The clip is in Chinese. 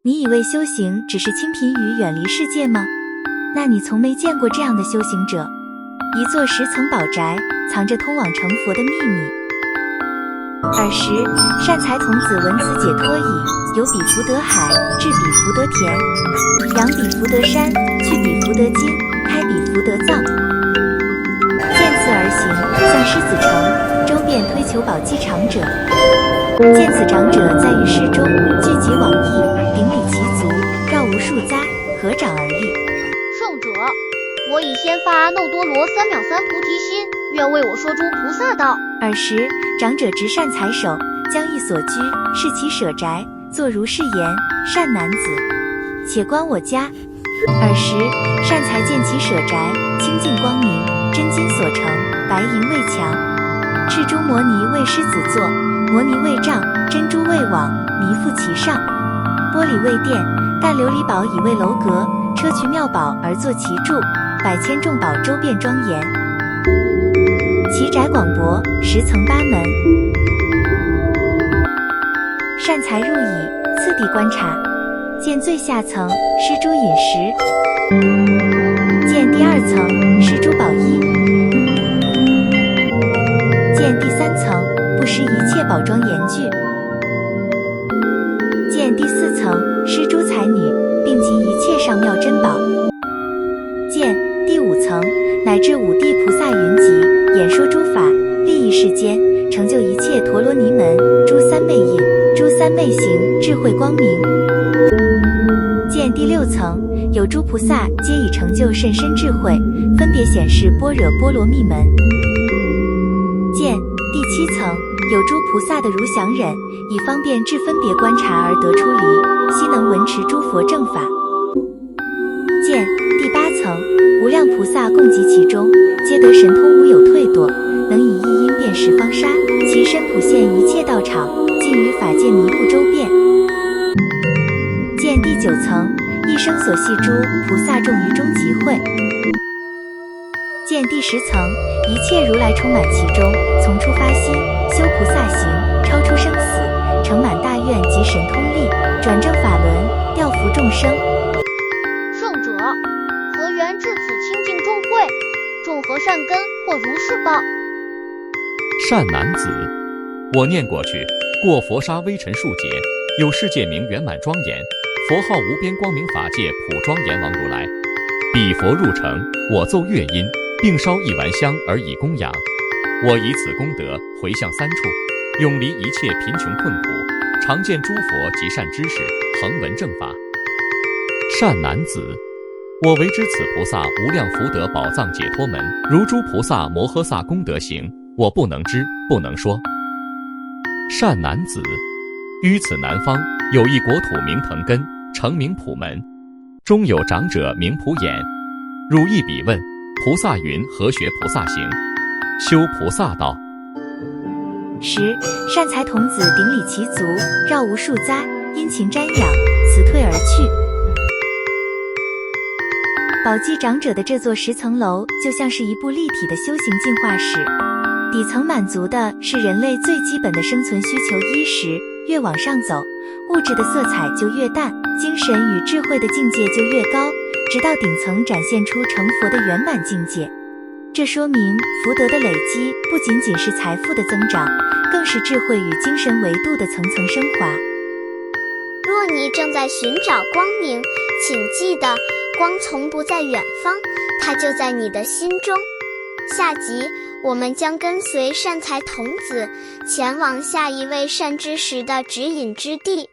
你以为修行只是清贫于远离世界吗？那你从没见过这样的修行者。一座10层宝宅，藏着通往成佛的秘密。尔时，善财童子闻此解脱矣，有彼福德海，至彼福德田，扬彼福德山，去彼福德金，开彼福德藏。见此而行，向狮子城，周遍推求宝积长者。见此长者在于室中，聚集往诣，顶礼其足，绕无数匝，合掌而立。圣者，我已先发阿耨多罗三藐三菩提心，愿为我说诸菩萨道。尔时，长者执善财手，将一所居，是其舍宅，作如是言：善男子，且观我家。尔时，善财见其舍宅，清净光明，真金所成，白银为墙，赤珠摩尼为狮子座，摩尼为帐，珍珠为网，弥覆其上，玻璃为殿，但琉璃宝以为楼阁，砗磲妙宝而作其柱，百千众宝周遍庄严。其宅广博，10层8门。善财入矣，次第观察，见最下层施诸饮食，见第2层施诸宝衣，见第3层布施一切宝庄严具，见第4层施诸才女，并集一切上妙珍宝，见第5层乃至5地菩萨云集，演说诸法，利益世间，成就一切陀罗尼门，诸三昧印，诸三昧行，智慧光明。见第6层有诸菩萨皆已成就甚深智慧，分别显示般若波罗蜜门。见第7层有诸菩萨的如降忍，以方便智分别观察而得出离，悉能闻持诸佛正法。见第8层无量菩萨共集其中，皆得神通无有退堕，能以一音辨识方刹，其身普现一切道场，尽于法界弥布周遍。见第9层一生所系诸菩萨众于中集会。见第10层一切如来充满其中，从初发心，修菩萨行，超出生死，成满大愿及神通力，转正法轮，调伏众生。圣者，何缘至此清净众会？种何善根或如是报？善男子，我念过去，过佛刹微尘数劫，有世界名圆满庄严，佛号无边光明法界普庄严王如来。彼佛入城，我奏乐音，并烧1丸香而以供养。我以此功德回向3处，永离一切贫穷困苦，常见诸佛及善知识，恒闻正法。善男子，我为知此菩萨无量福德宝藏解脱门，如诸菩萨摩诃萨功德行，我不能知，不能说。善男子，于此南方有一国土名腾根，称名普门，中有长者名普眼。汝亦彼问，菩萨云何学菩萨行？修菩萨道。时，善财童子顶礼其足，绕无数匝，殷勤瞻仰，辞退而去。宝积长者的这座10层楼，就像是一部立体的修行进化史。底层满足的是人类最基本的生存需求衣食，越往上走，物质的色彩就越淡，精神与智慧的境界就越高，直到顶层展现出成佛的圆满境界。这说明福德的累积不仅仅是财富的增长，更是智慧与精神维度的层层升华。若你正在寻找光明，请记得，光从不在远方，它就在你的心中。下集我们将跟随善财童子前往下一位善知识的指引之地。